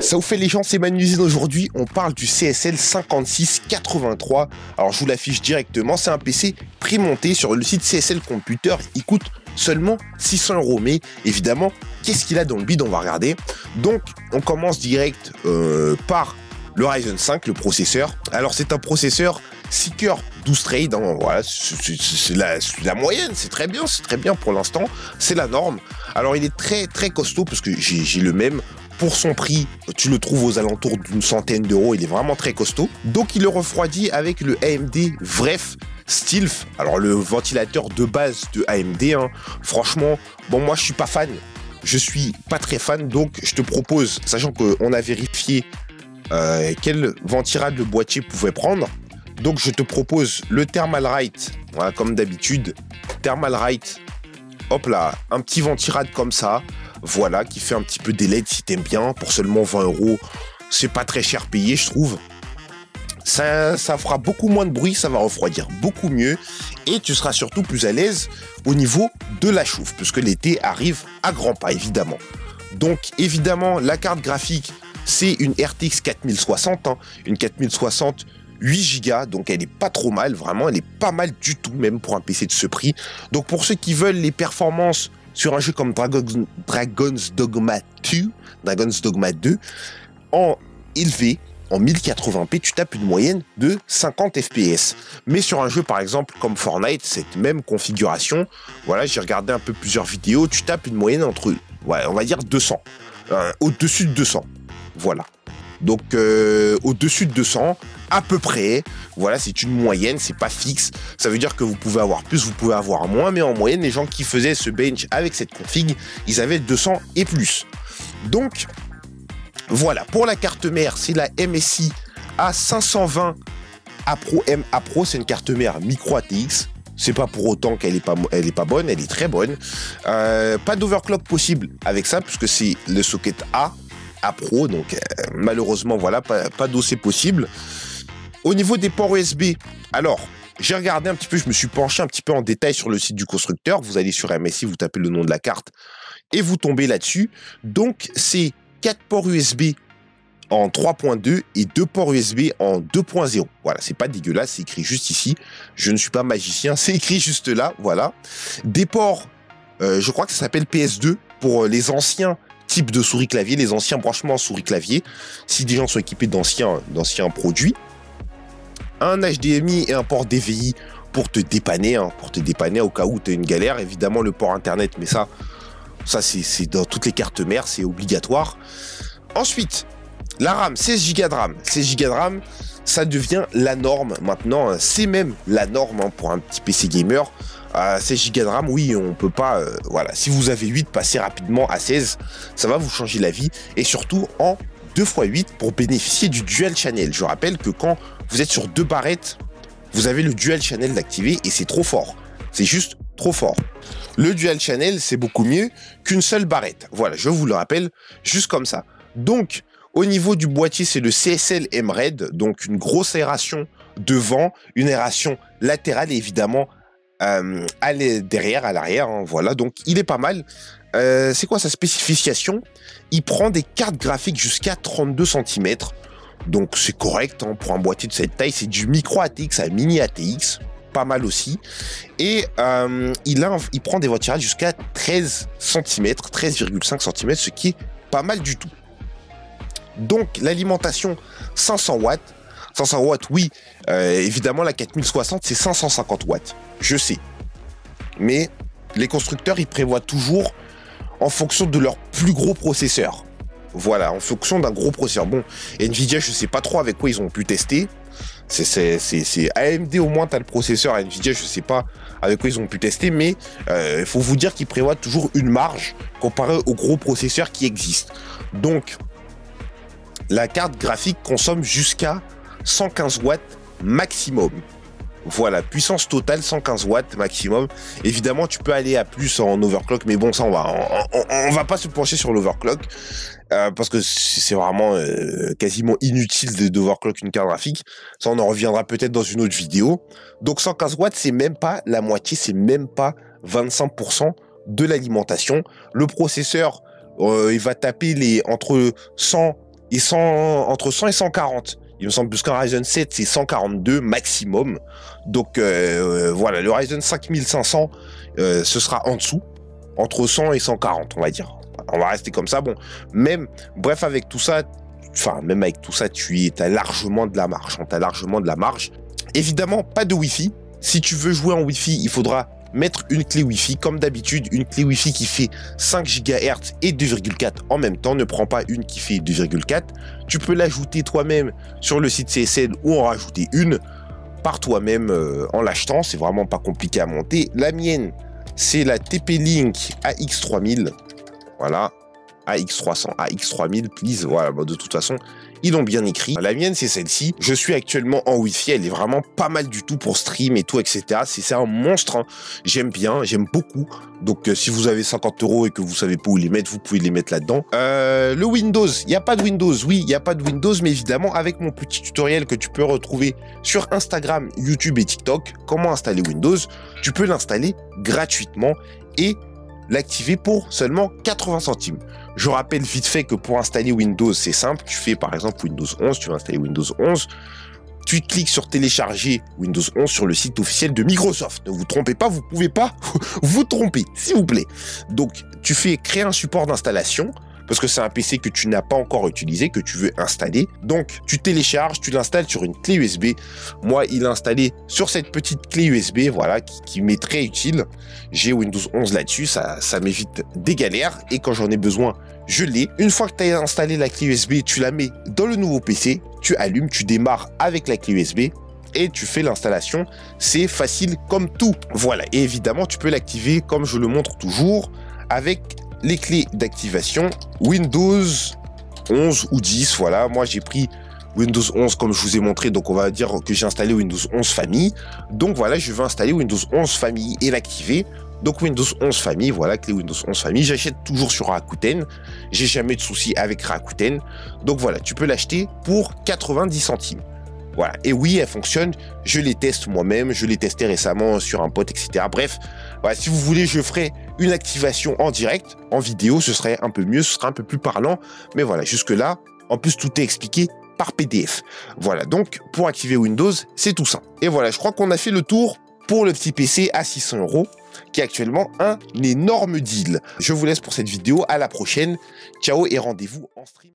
Ça vous fait les gens, c'est Manusine. Aujourd'hui, on parle du CSL 5683. Alors, je vous l'affiche directement. C'est un PC prémonté sur le site CSL Computer. Il coûte seulement 600 €. Mais évidemment, qu'est-ce qu'il a dans le bide? On va regarder. Donc, on commence direct par le Ryzen 5, le processeur. Alors, c'est un processeur 6 cœurs 12 trades. Hein, voilà, c'est la moyenne. C'est très bien pour l'instant. C'est la norme. Alors, il est très costaud parce que j'ai le même. Pour son prix, tu le trouves aux alentours d'une centaine d'euros. Il est vraiment très costaud. Donc, il le refroidit avec le AMD VREF Stealth. Alors, le ventilateur de base de AMD. Hein. Franchement, bon, moi, je suis pas fan. Je suis pas très fan. Donc, je te propose, sachant qu'on a vérifié quel ventirad le boîtier pouvait prendre. Donc, je te propose le Thermalright. Voilà, comme d'habitude. Thermalright. Hop là, un petit ventirad comme ça. Voilà, qui fait un petit peu des LED si t'aimes bien. Pour seulement 20 €, c'est pas très cher payé, je trouve. Ça fera beaucoup moins de bruit, ça va refroidir beaucoup mieux. Et tu seras surtout plus à l'aise au niveau de la chauffe, puisque l'été arrive à grands pas, évidemment. Donc, évidemment, la carte graphique, c'est une RTX 4060. Hein, une 4060 8 Go, donc elle est pas trop mal, vraiment, elle est pas mal du tout, même pour un PC de ce prix. Donc, pour ceux qui veulent les performances sur un jeu comme Dragon's Dogma 2, en élevé, en 1080p, tu tapes une moyenne de 50 FPS. Mais sur un jeu, par exemple, comme Fortnite, cette même configuration, voilà, j'ai regardé un peu plusieurs vidéos, tu tapes une moyenne entre, ouais, on va dire 200, au-dessus de 200, voilà. Donc, au-dessus de 200, à peu près, voilà, c'est une moyenne, c'est pas fixe. Ça veut dire que vous pouvez avoir plus, vous pouvez avoir moins, mais en moyenne, les gens qui faisaient ce bench avec cette config, ils avaient 200 et plus. Donc, voilà, pour la carte mère, c'est la MSI A520 A Pro, c'est une carte mère micro ATX. C'est pas pour autant qu'elle est pas bonne, elle est très bonne. Pas d'overclock possible avec ça, puisque c'est le socket A Pro, donc malheureusement, voilà, pas d'OC possible. Au niveau des ports USB, alors, j'ai regardé un petit peu, je me suis penché un petit peu en détail sur le site du constructeur. Vous allez sur MSI, vous tapez le nom de la carte et vous tombez là-dessus. Donc, c'est 4 ports USB en 3.2 et 2 ports USB en 2.0. Voilà, c'est pas dégueulasse, c'est écrit juste ici. Je ne suis pas magicien, c'est écrit juste là, voilà. Des ports, je crois que ça s'appelle PS2 pour les anciens types de souris clavier, les anciens branchements souris clavier, si des gens sont équipés d'anciens produits. Un HDMI et un port DVI pour te dépanner, au cas où tu as une galère. Évidemment, le port internet, mais ça c'est dans toutes les cartes mères, c'est obligatoire. Ensuite, la RAM, 16 Go de RAM. 16 Go de RAM, ça devient la norme maintenant. C'est même la norme pour un petit PC gamer. 16 Go de RAM, oui, on peut pas... voilà, si vous avez 8, passez rapidement à 16. Ça va vous changer la vie. Et surtout en 2x8 pour bénéficier du Dual Channel. Je rappelle que quand vous êtes sur 2 barrettes, vous avez le Dual Channel d'activer et c'est trop fort. C'est juste trop fort. Le Dual Channel, c'est beaucoup mieux qu'une seule barrette. Voilà, je vous le rappelle, juste comme ça. Donc, au niveau du boîtier, c'est le CSL M-Red, donc une grosse aération devant, une aération latérale et évidemment derrière, à l'arrière. Hein, voilà, donc il est pas mal. C'est quoi sa spécification? Il prend des cartes graphiques jusqu'à 32 cm. Donc c'est correct hein, pour un boîtier de cette taille. C'est du micro ATX à mini ATX. Pas mal aussi. Et il prend des ventirages jusqu'à 13 cm, 13,5 cm, ce qui est pas mal du tout. Donc l'alimentation 500 watts. 500 watts, oui. Évidemment, la 4060, c'est 550 watts. Je sais. Mais les constructeurs, ils prévoient toujours en fonction de leur plus gros processeur. Voilà, en fonction d'un gros processeur. Bon, Nvidia, je sais pas trop avec quoi ils ont pu tester. C'est AMD, au moins, tu as le processeur. Nvidia, je sais pas avec quoi ils ont pu tester. Mais il faut vous dire qu'ils prévoient toujours une marge comparée aux gros processeurs qui existent. Donc, la carte graphique consomme jusqu'à 115 watts maximum. Voilà, puissance totale 115 watts maximum. Évidemment, tu peux aller à plus en overclock, mais bon, ça, on va pas se pencher sur l'overclock parce que c'est vraiment quasiment inutile d'overclock une carte graphique. Ça, on en reviendra peut-être dans une autre vidéo. Donc, 115 watts, c'est même pas la moitié, c'est même pas 25% de l'alimentation. Le processeur, il va taper entre 100 et entre 100 et 140. Il me semble plus qu'un Ryzen 7, c'est 142 maximum. Donc voilà, le Ryzen 5500, ce sera en dessous, entre 100 et 140, on va dire. On va rester comme ça. Bon, bref, avec tout ça, même avec tout ça, tu as largement de la marge. T'as largement de la marge. Évidemment, pas de Wi-Fi. Si tu veux jouer en Wi-Fi, il faudra mettre une clé Wi-Fi, comme d'habitude, une clé Wi-Fi qui fait 5 GHz et 2,4 en même temps. Ne prends pas une qui fait 2,4. Tu peux l'ajouter toi-même sur le site CSL ou en rajouter une par toi-même en l'achetant. C'est vraiment pas compliqué à monter. La mienne, c'est la TP-Link AX3000. Voilà, AX300, AX3000, please. Voilà, bon, de toute façon, ils l'ont bien écrit. La mienne, c'est celle-ci. Je suis actuellement en Wi-Fi. Elle est vraiment pas mal du tout pour stream et tout, etc. C'est un monstre. Hein. J'aime bien, j'aime beaucoup. Donc, si vous avez 50 € et que vous savez pas où les mettre, vous pouvez les mettre là-dedans. Le Windows, il n'y a pas de Windows. Oui, il n'y a pas de Windows, mais évidemment, avec mon petit tutoriel que tu peux retrouver sur Instagram, YouTube et TikTok, comment installer Windows, tu peux l'installer gratuitement et l'activer pour seulement 80 centimes. Je rappelle vite fait que pour installer Windows, c'est simple. Tu fais par exemple Windows 11, tu vas installer Windows 11. Tu cliques sur télécharger Windows 11 sur le site officiel de Microsoft. Ne vous trompez pas, vous pouvez pas vous tromper, s'il vous plaît. Donc, tu fais créer un support d'installation parce que c'est un PC que tu n'as pas encore utilisé, que tu veux installer. Donc, tu télécharges, tu l'installes sur une clé USB. Moi, il est installé sur cette petite clé USB, voilà, qui m'est très utile. J'ai Windows 11 là-dessus, ça m'évite des galères. Et quand j'en ai besoin, je l'ai. Une fois que tu as installé la clé USB, tu la mets dans le nouveau PC, tu allumes, tu démarres avec la clé USB et tu fais l'installation. C'est facile comme tout. Voilà, et évidemment, tu peux l'activer comme je le montre toujours avec les clés d'activation Windows 11 ou 10, voilà. Moi, j'ai pris Windows 11 comme je vous ai montré, donc on va dire que j'ai installé Windows 11 Famille. Donc voilà, je vais installer Windows 11 Famille et l'activer. Donc Windows 11 Famille, voilà, clé Windows 11 Famille. J'achète toujours sur Rakuten. J'ai jamais de soucis avec Rakuten. Donc voilà, tu peux l'acheter pour 90 centimes. Voilà, et oui, elle fonctionne, je les teste moi-même, je l'ai testé récemment sur un pote, etc. Bref, voilà, si vous voulez, je ferai une activation en direct, en vidéo, ce serait un peu mieux, ce serait un peu plus parlant. Mais voilà, jusque-là, en plus, tout est expliqué par PDF. Voilà, donc, pour activer Windows, c'est tout ça. Et voilà, je crois qu'on a fait le tour pour le petit PC à 600 €, qui est actuellement un énorme deal. Je vous laisse pour cette vidéo, à la prochaine. Ciao et rendez-vous en stream.